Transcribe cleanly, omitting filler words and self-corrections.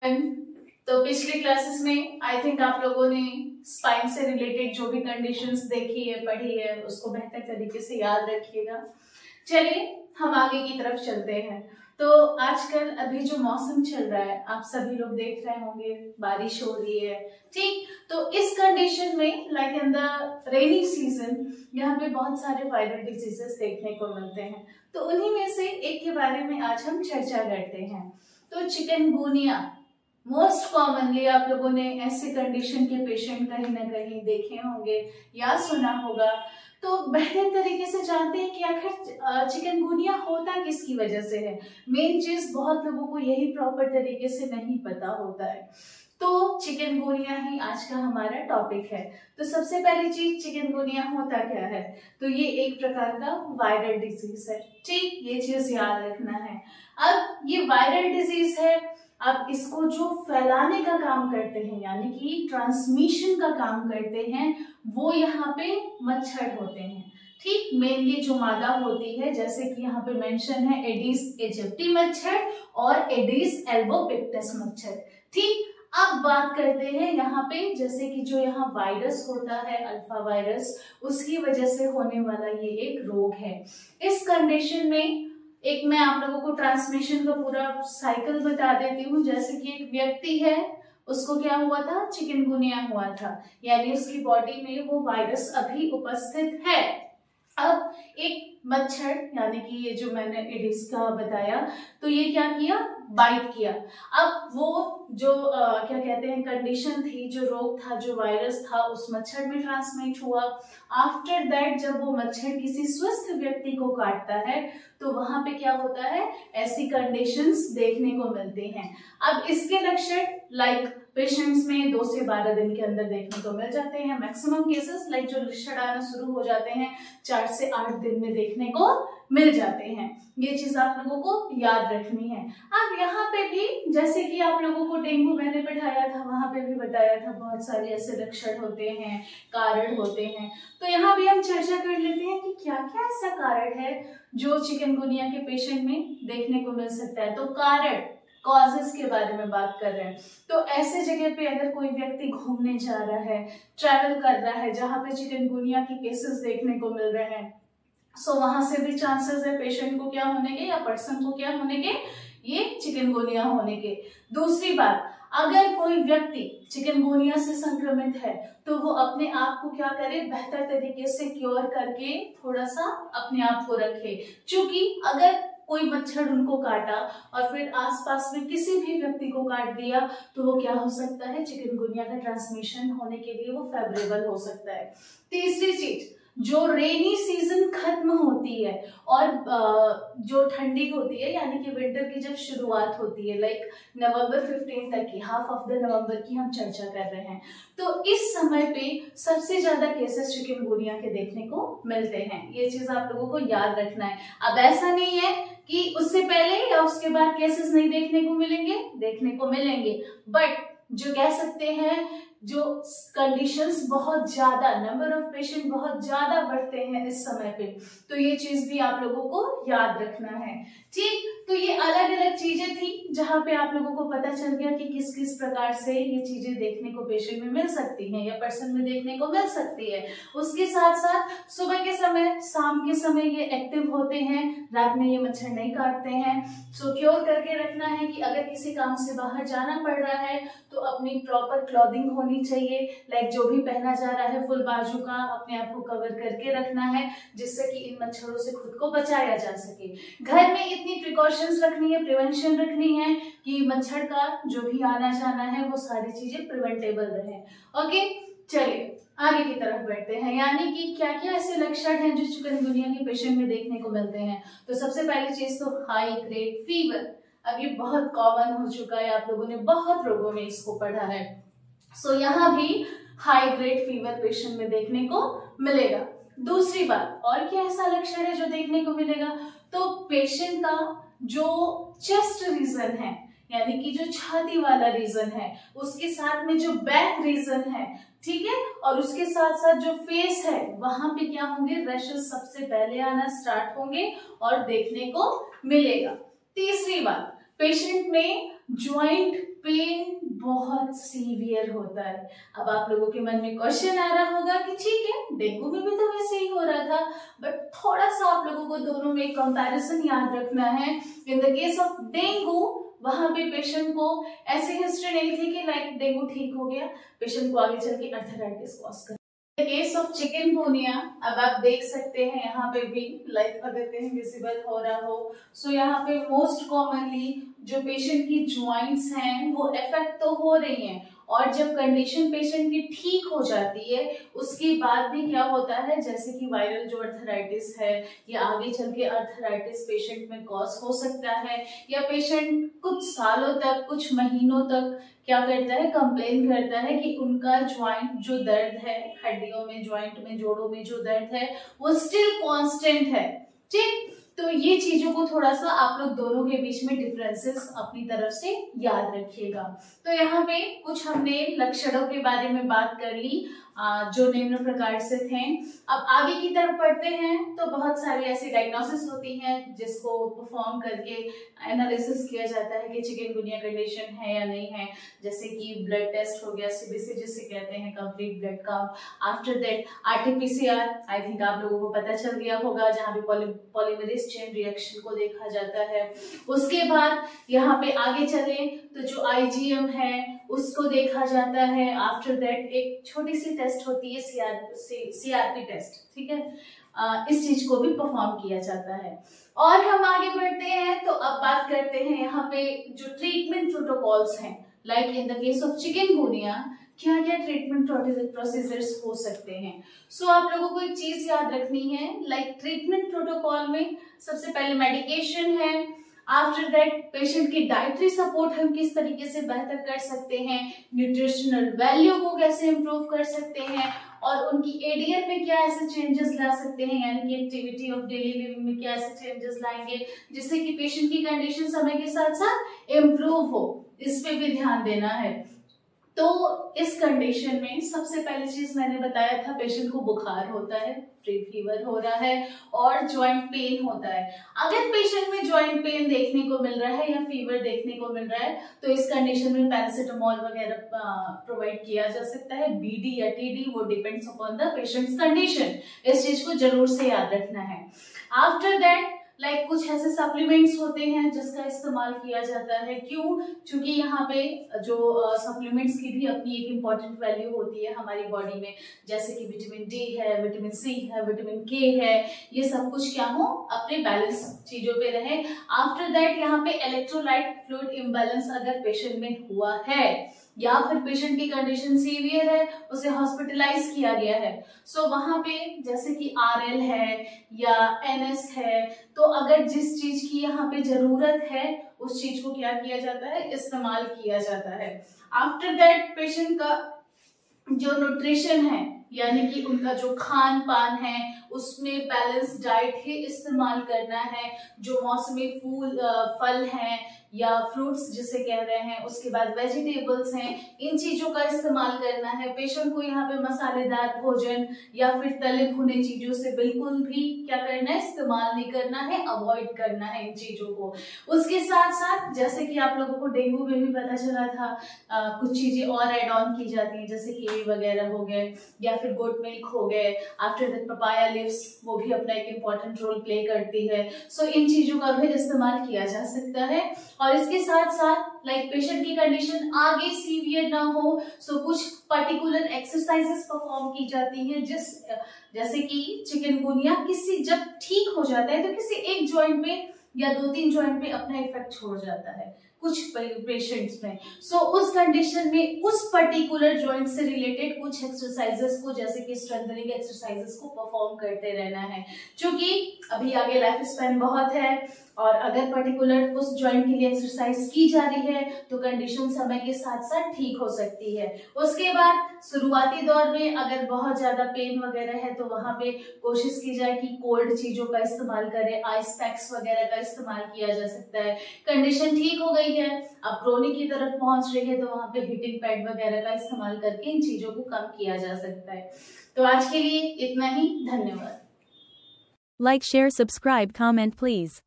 तो पिछले क्लासेस में आई थिंक आप लोगों ने स्पाइन से रिलेटेड जो भी कंडीशंस देखी है, पढ़ी है, उसको बेहतर तरीके से याद रखिएगा। चलिए हम आगे की तरफ चलते हैं। तो आजकल अभी जो मौसम चल रहा है, आप सभी लोग देख रहे होंगे, बारिश हो रही है, ठीक। तो इस कंडीशन में like in the rainy season यहाँ पे बहुत सारे वायरल डिजीजेस देखने को मिलते हैं। तो उन्हीं में से एक के बारे में आज हम चर्चा करते हैं। तो चिकनगुनिया मोस्ट कॉमनली आप लोगों ने ऐसे कंडीशन के पेशेंट कहीं ना कहीं देखे होंगे या सुना होगा। तो बेहतर तरीके से जानते हैं कि आखिर चिकनगुनिया होता किसकी वजह से है। मेन चीज बहुत लोगों को यही प्रॉपर तरीके से नहीं पता होता है। तो चिकनगुनिया ही आज का हमारा टॉपिक है। तो सबसे पहली चीज, चिकनगुनिया होता क्या है? तो ये एक प्रकार का वायरल डिजीज है, ठीक, ये चीज याद रखना है। अब ये वायरल डिजीज है, अब इसको जो फैलाने का काम करते हैं यानी कि ट्रांसमिशन का काम करते हैं वो यहाँ पे मच्छर होते हैं, ठीक। मेनली जो मादा होती है, जैसे कि यहाँ पे मेंशन है एडिस एजिप्टी मच्छर और एडिस एल्बोपिक्टस मच्छर, ठीक। अब बात करते हैं यहाँ पे, जैसे कि जो यहाँ वायरस होता है अल्फा वायरस, उसकी वजह से होने वाला ये एक रोग है। इस कंडीशन में एक मैं आप लोगों को ट्रांसमिशन का पूरा साइकिल बता देती हूँ। जैसे कि एक व्यक्ति है, उसको क्या हुआ था? चिकनगुनिया हुआ था, यानी उसकी बॉडी में वो वायरस अभी उपस्थित है। अब एक मच्छर यानी कि ये जो मैंने एडिस का बताया, तो ये क्या किया? बाइट किया। अब वो जो क्या कहते हैं कंडीशन थी, जो रोग था, जो वायरस था, उस मच्छर में ट्रांसमिट हुआ। आफ्टर दैट जब वो मच्छर किसी स्वस्थ व्यक्ति को काटता है तो वहां पे क्या होता है? ऐसी कंडीशंस देखने को मिलती हैं। अब इसके लक्षण लाइक पेशेंट्स में 2 से 12 दिन के अंदर देखने को मिल जाते हैं। मैक्सिमम केसेस लाइक जो लक्षण आना शुरू हो जाते हैं 4 से 8 दिन में देखने को मिल जाते हैं। ये चीज आप लोगों को याद रखनी है। अब यहाँ पे भी जैसे कि आप लोगों को डेंगू मैंने पढ़ाया था, वहां पे भी बताया था बहुत सारे ऐसे लक्षण होते हैं, कारण होते हैं। तो यहाँ भी हम चर्चा कर लेते हैं कि क्या क्या ऐसा कारण है जो चिकनगुनिया के पेशेंट में देखने को मिल सकता है। तो कारण, कॉजेस के बारे में बात कर रहे हैं। तो ऐसे जगह पे अगर कोई व्यक्ति घूमने जा रहा है, ट्रैवल कर रहा है, जहां पे चिकनगुनिया के केसेस देखने को मिल रहे हैं, सो वहां से भी चांसेस है पेशेंट को क्या होने के या पर्सन को क्या होने के? ये चिकनगुनिया होने के। दूसरी बात, अगर कोई व्यक्ति चिकनगुनिया से संक्रमित है तो वो अपने आप को क्या करे? बेहतर तरीके से क्योर करके थोड़ा सा अपने आप को रखे, क्योंकि अगर कोई मच्छर उनको काटा और फिर आसपास में किसी भी व्यक्ति को काट दिया तो वो क्या हो सकता है? चिकनगुनिया का ट्रांसमिशन होने के लिए वो फेवरेबल हो सकता है। तीसरी चीज, जो रेनी सीजन खत्म होती है और जो ठंडी होती है यानी कि विंटर की जब शुरुआत होती है, लाइक नवंबर 15 तक की, हाफ ऑफ द नवंबर की हम चर्चा कर रहे हैं, तो इस समय पे सबसे ज्यादा केसेस चिकनगुनिया के देखने को मिलते हैं। ये चीज आप लोगों को याद रखना है। अब ऐसा नहीं है कि उससे पहले या उसके बाद केसेस नहीं देखने को मिलेंगे, देखने को मिलेंगे, बट जो कह सकते हैं जो कंडीशंस बहुत ज्यादा, नंबर ऑफ पेशेंट बहुत ज्यादा बढ़ते हैं इस समय पे, तो ये चीज भी आप लोगों को याद रखना है, ठीक। तो ये अलग अलग चीजें थी जहां पे आप लोगों को पता चल गया कि किस किस प्रकार से ये चीजें देखने को पेशेंट में मिल सकती हैं या पर्सन में देखने को मिल सकती है। उसके साथ साथ सुबह के समय, शाम के समय ये एक्टिव होते हैं, रात में ये मच्छर नहीं काटते हैं। सो क्योर करके रखना है कि अगर किसी काम से बाहर जाना पड़ रहा है तो अपनी प्रॉपर क्लॉथिंग होनी चाहिए, लाइक जो भी पहना जा रहा है फुल बाजू का अपने आप को कवर करके रखना है, जिससे कि इन मच्छरों से खुद को बचाया जा सके। घर में इतनी प्रिकॉशंस रखनी है, प्रिवेंशन रखनी है कि मच्छर का जो भी आना जाना है वो सारी चीजें प्रिवेंटेबल रहे। ओके, चलिए आगे की तरफ बढ़ते हैं, यानी कि क्या क्या ऐसे लक्षण हैं जो चिकनगुनिया के पेशेंट में देखने को मिलते हैं। तो सबसे पहली चीज तो हाई ग्रेड फीवर। अब ये बहुत कॉमन हो चुका है, आप लोगों ने बहुत रोगों में इसको पढ़ा है। सो यहाँ भी हाई ग्रेड फीवर पेशेंट में देखने को मिलेगा। दूसरी बात, और क्या ऐसा लक्षण है जो देखने को मिलेगा? तो पेशेंट का जो चेस्ट रीजन है यानी कि जो छाती वाला रीजन है, उसके साथ में जो बैक रीजन है, ठीक है, और उसके साथ साथ जो फेस है वहां पे क्या होंगे? रैशेस सबसे पहले आना स्टार्ट होंगे और देखने को मिलेगा। तीसरी बात, पेशेंट में ज्वाइंट पेन बहुत सीवियर होता है। अब आप लोगों के मन में क्वेश्चन आ रहा होगा कि ठीक है, डेंगू में भी तो वैसे ही हो रहा था, बट थोड़ा सा आप लोगों को दोनों में कंपैरिजन याद रखना है। In the case of dengue, वहां पे पेशेंट को ऐसी हिस्ट्री नहीं थी कि लाइक डेंगू ठीक हो गया, पेशेंट को आगे चल के अर्थराइटिस कॉज कर। केस ऑफ चिकनगुनिया, अब आप देख सकते हैं यहाँ पे भी लाइक अगर कहीं विजिबल हो रहा हो, सो यहाँ पे मोस्ट कॉमनली जो पेशेंट की ज्वाइंट्स हैं वो इफेक्ट तो हो रही हैं, और जब कंडीशन पेशेंट की ठीक हो जाती है उसके बाद भी क्या होता है, जैसे कि वायरल जो अर्थराइटिस है या आगे चल के अर्थराइटिस पेशेंट में कॉज हो सकता है, या पेशेंट कुछ सालों तक, कुछ महीनों तक क्या करता है, कंप्लेन करता है कि उनका ज्वाइंट जो दर्द है, हड्डियों में, ज्वाइंट में, जोड़ों में जो दर्द है वो स्टिल कांस्टेंट है। ठीक, तो ये चीजों को थोड़ा सा आप लोग दोनों के बीच में डिफरेंसेस अपनी तरफ से याद रखिएगा। तो यहाँ पे कुछ हमने लक्षणों के बारे में बात कर ली जो निम्न प्रकार से थे। अब आगे की तरफ पढ़ते हैं तो बहुत सारी ऐसी डायग्नोसिस होती हैं जिसको परफॉर्म करके एनालिसिस किया जाता है कि चिकनगुनिया कंडीशन है या नहीं है, जैसे कि ब्लड टेस्ट हो गया, सीबीसी जिसे कहते हैं, complete blood count. After that RTPCR, I think आप लोगों को पता चल गया होगा, जहाँ पे पॉलीमरेज चेन रिएक्शन को देखा जाता है। उसके बाद यहाँ पे आगे चले तो जो आईजीएम है उसको देखा जाता है। आफ्टर दैट एक छोटी सी टेस्ट होती है सीआरपी टेस्ट, ठीक है, इस चीज को भी परफॉर्म किया जाता है। और हम आगे बढ़ते हैं तो अब बात करते हैं यहाँ पे जो ट्रीटमेंट प्रोटोकॉल्स हैं, like in the case of chikungunya क्या क्या ट्रीटमेंट प्रोसीजर्स हो सकते हैं। सो आप लोगों को एक चीज याद रखनी है, लाइक ट्रीटमेंट प्रोटोकॉल में सबसे पहले मेडिकेशन है। आफ्टर दैट पेशेंट की डाइटरी सपोर्ट हम किस तरीके से बेहतर कर सकते हैं, न्यूट्रिशनल वैल्यू को कैसे इम्प्रूव कर सकते हैं, और उनकी एडीएल में क्या ऐसे चेंजेस ला सकते हैं, यानी कि एक्टिविटी ऑफ डेली लिविंग में क्या ऐसे चेंजेस लाएंगे जिससे कि पेशेंट की कंडीशन समय के साथ साथ इम्प्रूव हो, इस पे भी ध्यान देना है। तो इस कंडीशन में सबसे पहली चीज मैंने बताया था, पेशेंट को बुखार होता है, फीवर हो रहा है और जॉइंट पेन होता है। अगर पेशेंट में जॉइंट पेन देखने को मिल रहा है या फीवर देखने को मिल रहा है तो इस कंडीशन में पैरासिटामोल वगैरह प्रोवाइड किया जा सकता है, बीडी या टीडी, वो depends upon the patients condition. इस चीज को जरूर से याद रखना है। आफ्टर दैट लाइक कुछ ऐसे सप्लीमेंट्स होते हैं जिसका इस्तेमाल किया जाता है। क्यों? क्योंकि यहाँ पे जो सप्लीमेंट्स की भी अपनी एक इम्पॉर्टेंट वैल्यू होती है हमारी बॉडी में, जैसे कि विटामिन डी है, विटामिन सी है, विटामिन के है, ये सब कुछ क्या हो, अपने बैलेंस चीजों पे रहे। आफ्टर दैट यहाँ पे इलेक्ट्रोलाइट फ्लूइड इम्बैलेंस अगर पेशेंट में हुआ है या फिर पेशेंट की कंडीशन सीवियर है, उसे हॉस्पिटलाइज किया गया है, सो वहां पे जैसे कि आरएल है या एनएस है, तो अगर जिस चीज की यहाँ पे जरूरत है उस चीज को क्या किया जाता है, इस्तेमाल किया जाता है। आफ्टर दैट पेशेंट का जो न्यूट्रिशन है, यानी कि उनका जो खान पान है उसमें बैलेंस डाइट ही इस्तेमाल करना है। जो मौसमी फल हैं या फ्रूट्स जिसे कह रहे हैं, उसके बाद वेजिटेबल्स हैं, इन चीजों का इस्तेमाल करना है। पेशेंट को यहाँ पे मसालेदार भोजन या फिर तले भुने चीजों से बिल्कुल भी क्या करना है, इस्तेमाल नहीं करना है, अवॉइड करना है इन चीजों को। उसके साथ साथ जैसे कि आप लोगों को डेंगू में भी पता चला था, कुछ चीजें और एड ऑन की जाती हैं, जैसे कीवी वगैरह हो गए या फिर गोट मिल्क हो गए। आफ्टर दैट पपाया लीव्स, वो भी अपना एक इम्पॉर्टेंट रोल प्ले करती है। सो इन चीजों का भी इस्तेमाल किया जा सकता है। और इसके साथ साथ लाइक पेशेंट की कंडीशन आगे सीवियर ना हो, सो कुछ पर्टिकुलर एक्सरसाइजेस परफॉर्म की जाती हैं, जैसे कि चिकनगुनिया किसी जब ठीक हो जाता है तो किसी एक जॉइंट पे या 2-3 जॉइंट पे अपना इफेक्ट छोड़ जाता है कुछ पेशेंट्स में। सो उस कंडीशन में उस पर्टिकुलर जॉइंट से रिलेटेड कुछ एक्सरसाइजेस को, जैसे कि स्ट्रेंथनिंग एक्सरसाइजेस को परफॉर्म करते रहना है, क्योंकि अभी आगे लाइफ स्पैन बहुत है और अगर पर्टिकुलर उस जॉइंट के लिए एक्सरसाइज की जा रही है तो कंडीशन समय के साथ साथ ठीक हो सकती है। उसके बाद शुरुआती दौर में अगर बहुत ज्यादा पेन वगैरह है तो वहां पे कोशिश की जाए कि कोल्ड चीजों का इस्तेमाल करें, आइस पैक्स वगैरह का इस्तेमाल किया जा सकता है। कंडीशन ठीक हो गई है, अब क्रोनिक की तरफ पहुंच रही है तो वहां पे हीटिंग पैड वगैरह का इस्तेमाल करके इन चीजों को कम किया जा सकता है। तो आज के लिए इतना ही, धन्यवाद। Like, share, subscribe, comment please.